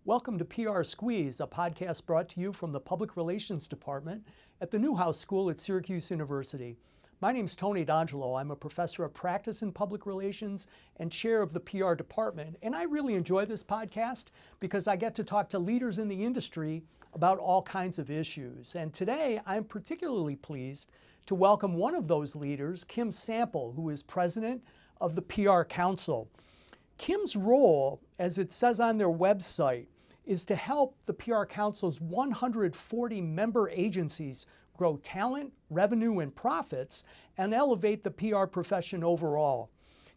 Welcome to PR Squeeze, a podcast brought to you from the Public Relations Department at the Newhouse School at Syracuse University. My name is Tony D'Angelo. I'm a professor of practice in public relations and chair of the PR department. And I really enjoy this podcast because I get to talk to leaders in the industry about all kinds of issues. And today I'm particularly pleased to welcome one of those leaders, Kim Sample, who is president of the PR Council. Kim's role, as it says on their website, is to help the PR Council's 140 member agencies grow talent, revenue, and profits, and elevate the PR profession overall.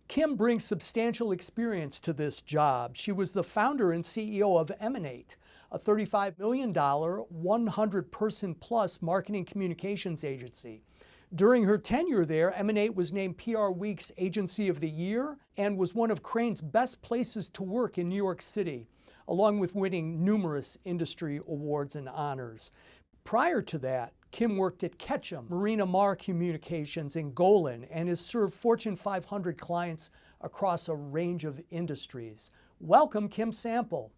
Kim brings substantial experience to this job. She was the founder and CEO of Emanate, a $35 million, 100-person plus marketing communications agency. During her tenure there, Emanate was named PR Week's Agency of the Year and was one of Crain's best places to work in New York City, along with winning numerous industry awards and honors. Prior to that, Kim worked at Ketchum, Marina Mar Communications in Golan, and has served Fortune 500 clients across a range of industries. Welcome, Kim Sample.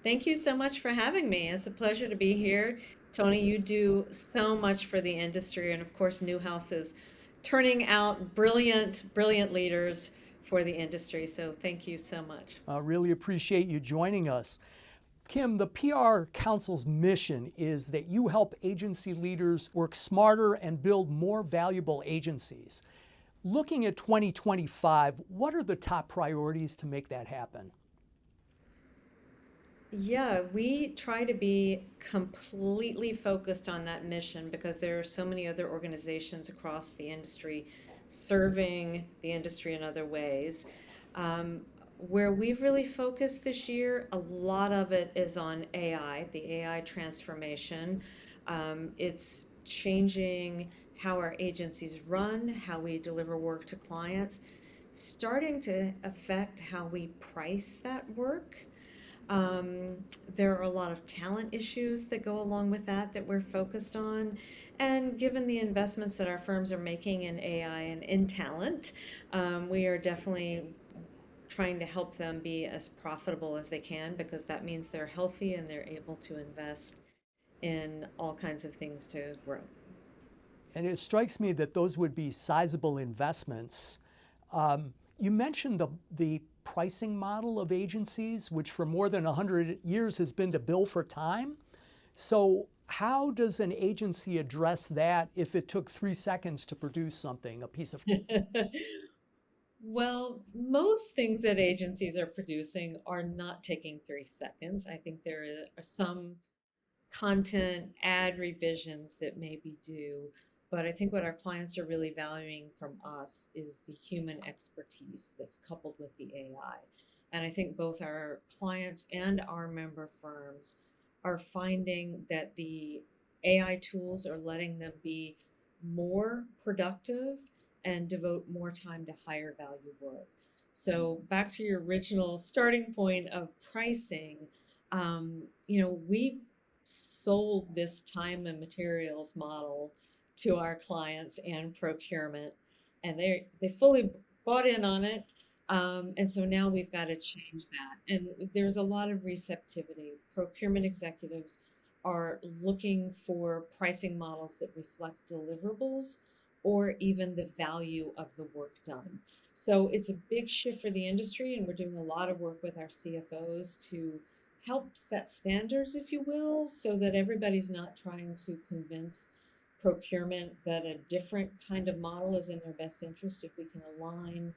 Thank you so much for having me. It's a pleasure to be here. Tony, you do so much for the industry, and of course, Newhouse is turning out brilliant, brilliant leaders for the industry. So thank you so much. I really appreciate you joining us. Kim, the PR Council's mission is that you help agency leaders work smarter and build more valuable agencies. Looking at 2025, what are the top priorities to make that happen? Yeah, we try to be completely focused on that mission because there are so many other organizations across the industry serving the industry in other ways. Um, where we've really focused this year, a lot of it is on AI, the AI transformation. It's changing how our agencies run, how we deliver work to clients, starting to affect how we price that work. Um, there are a lot of talent issues that go along with that we're focused on. And given the investments that our firms are making in AI and in talent, we are definitely trying to help them be as profitable as they can because that means they're healthy and they're able to invest in all kinds of things to grow. And it strikes me that those would be sizable investments. You mentioned the pricing model of agencies, which for more than 100 years has been to bill for time. So how does an agency address that if it took 3 seconds to produce something, a piece of... Well, most things that agencies are producing are not taking 3 seconds. I think there are some content ad revisions that may be due. But I think what our clients are really valuing from us is the human expertise that's coupled with the AI. And I think both our clients and our member firms are finding that the AI tools are letting them be more productive and devote more time to higher value work. So back to your original starting point of pricing, we sold this time and materials model to our clients and procurement, and they fully bought in on it. And so now we've got to change that. And there's a lot of receptivity. Procurement executives are looking for pricing models that reflect deliverables or even the value of the work done. So it's a big shift for the industry, and we're doing a lot of work with our CFOs to help set standards, if you will, so that everybody's not trying to convince procurement that a different kind of model is in their best interest. If we can align,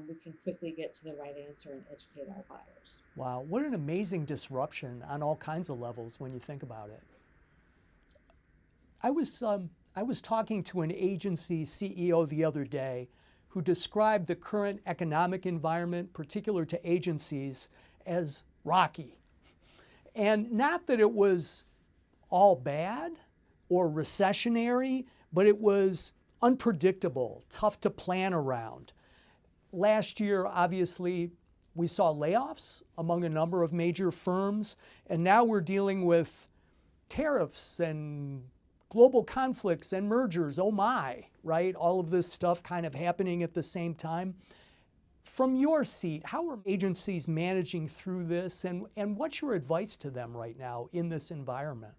we can quickly get to the right answer and educate our buyers. Wow, what an amazing disruption on all kinds of levels when you think about it. I was talking to an agency CEO the other day who described the current economic environment, particular to agencies, as rocky. And not that it was all bad or recessionary, but it was unpredictable, tough to plan around. Last year, obviously, we saw layoffs among a number of major firms, and now we're dealing with tariffs and global conflicts and mergers. Oh my, right? All of this stuff kind of happening at the same time. From your seat, how are agencies managing through this, and what's your advice to them right now in this environment?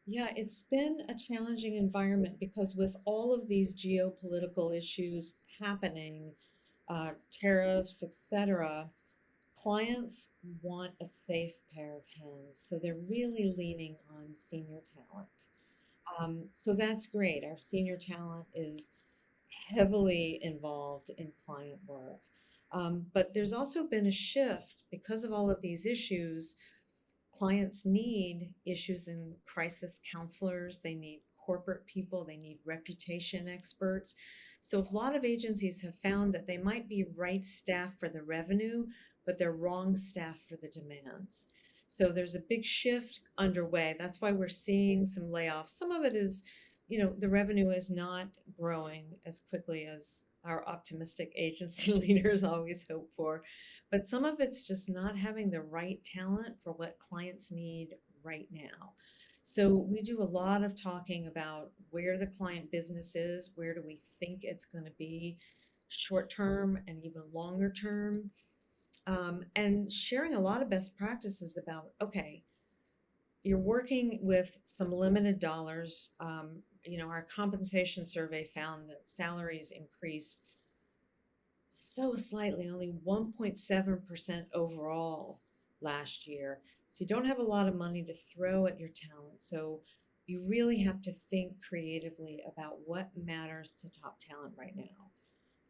Yeah, it's been a challenging environment because with all of these geopolitical issues happening, tariffs, etc., clients want a safe pair of hands. So they're really leaning on senior talent. So that's great. Our senior talent is heavily involved in client work. But there's also been a shift because of all of these issues. Clients need issues in crisis counselors, they need corporate people, they need reputation experts. So a lot of agencies have found that they might be right staff for the revenue, but they're wrong staff for the demands. So there's a big shift underway. That's why we're seeing some layoffs. Some of it is, the revenue is not growing as quickly as our optimistic agency leaders always hope for. But some of it's just not having the right talent for what clients need right now. So we do a lot of talking about where the client business is, where do we think it's going to be short term and even longer term, and sharing a lot of best practices about, okay, you're working with some limited dollars. Our compensation survey found that salaries increased so slightly, only 1.7% overall last year. So you don't have a lot of money to throw at your talent. So you really have to think creatively about what matters to top talent right now.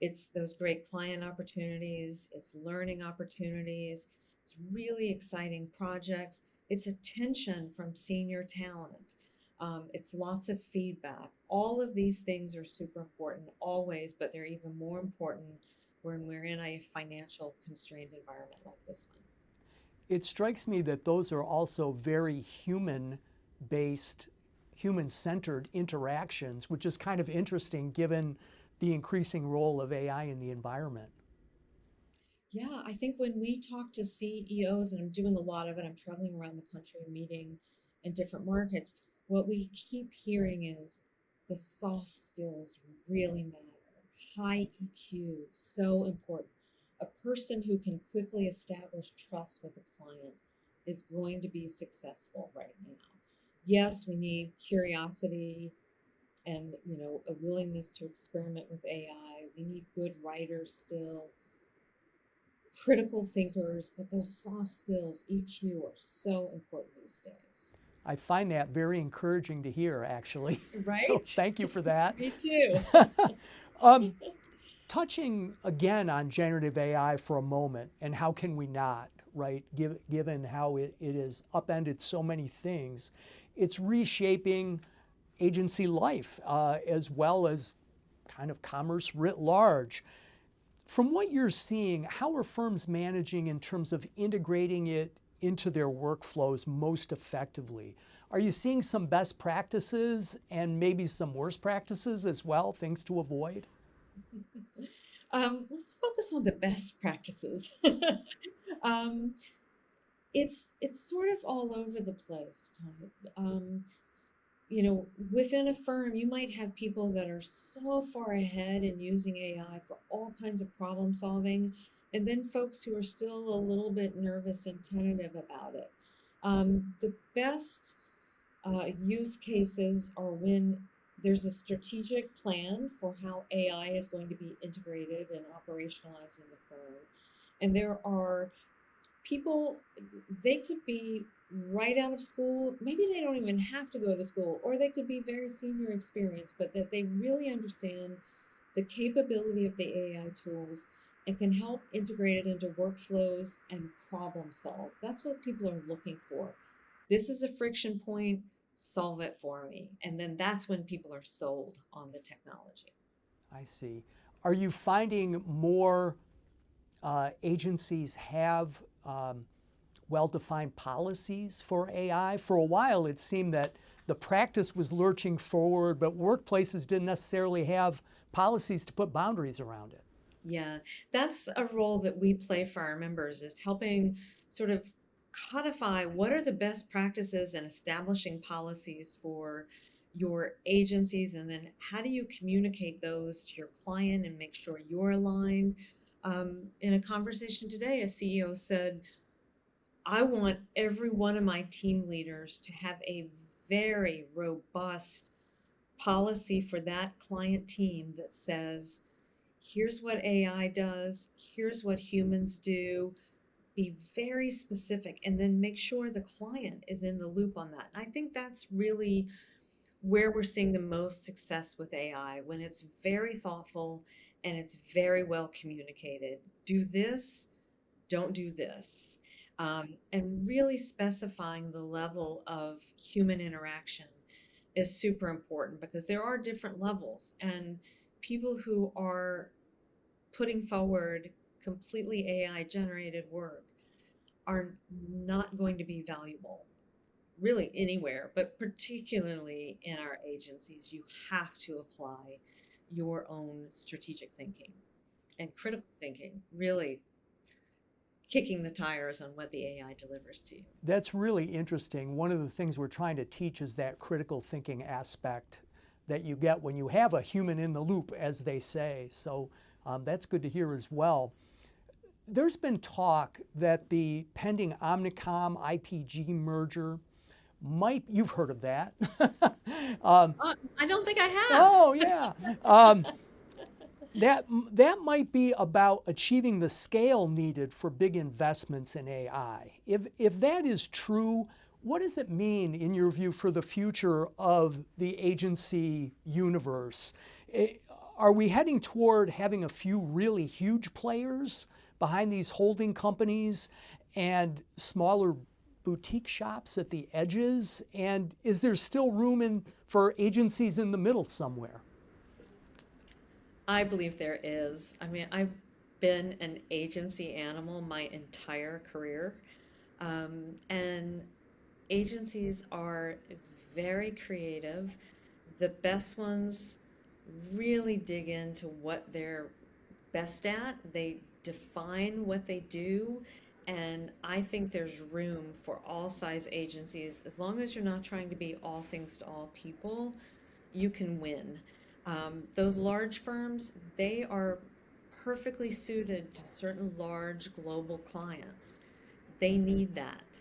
It's those great client opportunities, it's learning opportunities, it's really exciting projects, it's attention from senior talent. It's lots of feedback. All of these things are super important always, but they're even more important when we're in a financial constrained environment like this one. It strikes me that those are also very human-based, human-centered interactions, which is kind of interesting given the increasing role of AI in the environment. Yeah, I think when we talk to CEOs, and I'm doing a lot of it, I'm traveling around the country and meeting in different markets, what we keep hearing is the soft skills really matter. High EQ, so important. A person who can quickly establish trust with a client is going to be successful right now. Yes, we need curiosity and a willingness to experiment with AI. We need good writers still, critical thinkers, but those soft skills, EQ, are so important these days. I find that very encouraging to hear, actually. So Right? thank you for that. Me too. um, touching again on generative AI for a moment, and how can we not, right? Given how it has upended so many things, it's reshaping agency life as well as kind of commerce writ large. From what you're seeing, how are firms managing in terms of integrating it into their workflows most effectively? Are you seeing some best practices and maybe some worst practices as well, things to avoid? Let's focus on the best practices. um, it's sort of all over the place, Tom. Within a firm, you might have people that are so far ahead in using AI for all kinds of problem solving, and then folks who are still a little bit nervous and tentative about it. The best use cases are when there's a strategic plan for how AI is going to be integrated and operationalized in the firm. And there are people, they could be right out of school. Maybe they don't even have to go to school, or they could be very senior experience, but that they really understand the capability of the AI tools and can help integrate it into workflows and problem solve. That's what people are looking for. This is a friction point, solve it for me. And then that's when people are sold on the technology. I see. Are you finding more agencies have well-defined policies for AI? For a while, it seemed that the practice was lurching forward, but workplaces didn't necessarily have policies to put boundaries around it. Yeah, that's a role that we play for our members, is helping sort of codify what are the best practices and establishing policies for your agencies, and then how do you communicate those to your client and make sure you're aligned? In a conversation today, a CEO said, I want every one of my team leaders to have a very robust policy for that client team that says, here's what AI does, here's what humans do. Be very specific and then make sure the client is in the loop on that. And I think that's really where we're seeing the most success with AI, when it's very thoughtful and it's very well communicated. Do this, don't do this. And really specifying the level of human interaction is super important, because there are different levels, and people who are putting forward completely AI generated work are not going to be valuable really anywhere, but particularly in our agencies. You have to apply your own strategic thinking and critical thinking, really kicking the tires on what the AI delivers to you. That's really interesting. One of the things we're trying to teach is that critical thinking aspect that you get when you have a human in the loop, as they say. So that's good to hear as well. There's been talk that the pending Omnicom IPG merger might, you've heard of that. I don't think I have. Oh, yeah. That might be about achieving the scale needed for big investments in AI. If that is true, what does it mean, in your view, for the future of the agency universe? Are we heading toward having a few really huge players behind these holding companies and smaller boutique shops at the edges? And is there still room for agencies in the middle somewhere? I believe there is. I mean, I've been an agency animal my entire career. And agencies are very creative. The best ones really dig into what they're best at. They define what they do. And I think there's room for all size agencies. As long as you're not trying to be all things to all people, you can win. Those large firms, they are perfectly suited to certain large global clients. They need that.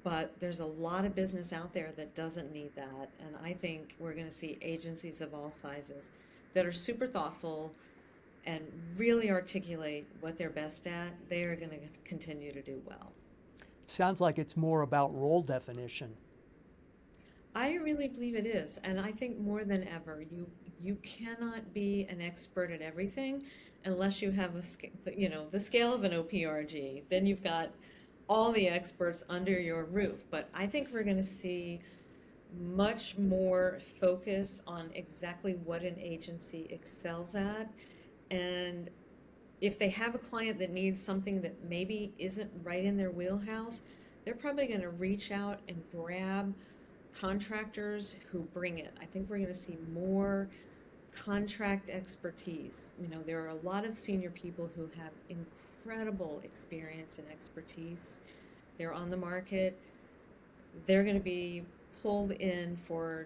But there's a lot of business out there that doesn't need that. And I think we're going to see agencies of all sizes that are super thoughtful and really articulate what they're best at. They are going to continue to do well. It sounds like it's more about role definition. I really believe it is, and I think more than ever, you cannot be an expert at everything unless you have the scale of an OPRG. Then you've got all the experts under your roof. But I think we're going to see much more focus on exactly what an agency excels at, and if they have a client that needs something that maybe isn't right in their wheelhouse, they're probably going to reach out and grab contractors who bring it. I think we're going to see more contract expertise. There are a lot of senior people who have incredible experience and expertise. They're on the market. They're going to be pulled in for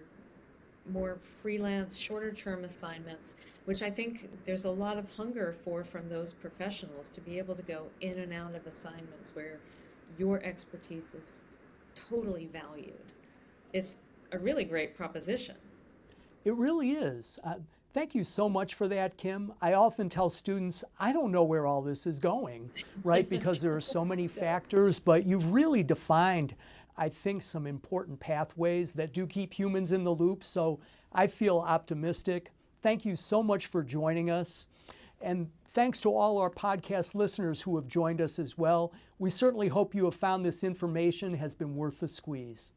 more freelance, shorter term assignments, which I think there's a lot of hunger for from those professionals, to be able to go in and out of assignments where your expertise is totally valued. It's a really great proposition. It really is. Thank you so much for that, Kim. I often tell students, I don't know where all this is going, right? Because there are so many factors, but you've really defined, I think, some important pathways that do keep humans in the loop. So I feel optimistic. Thank you so much for joining us. And thanks to all our podcast listeners who have joined us as well. We certainly hope you have found this information has been worth the squeeze.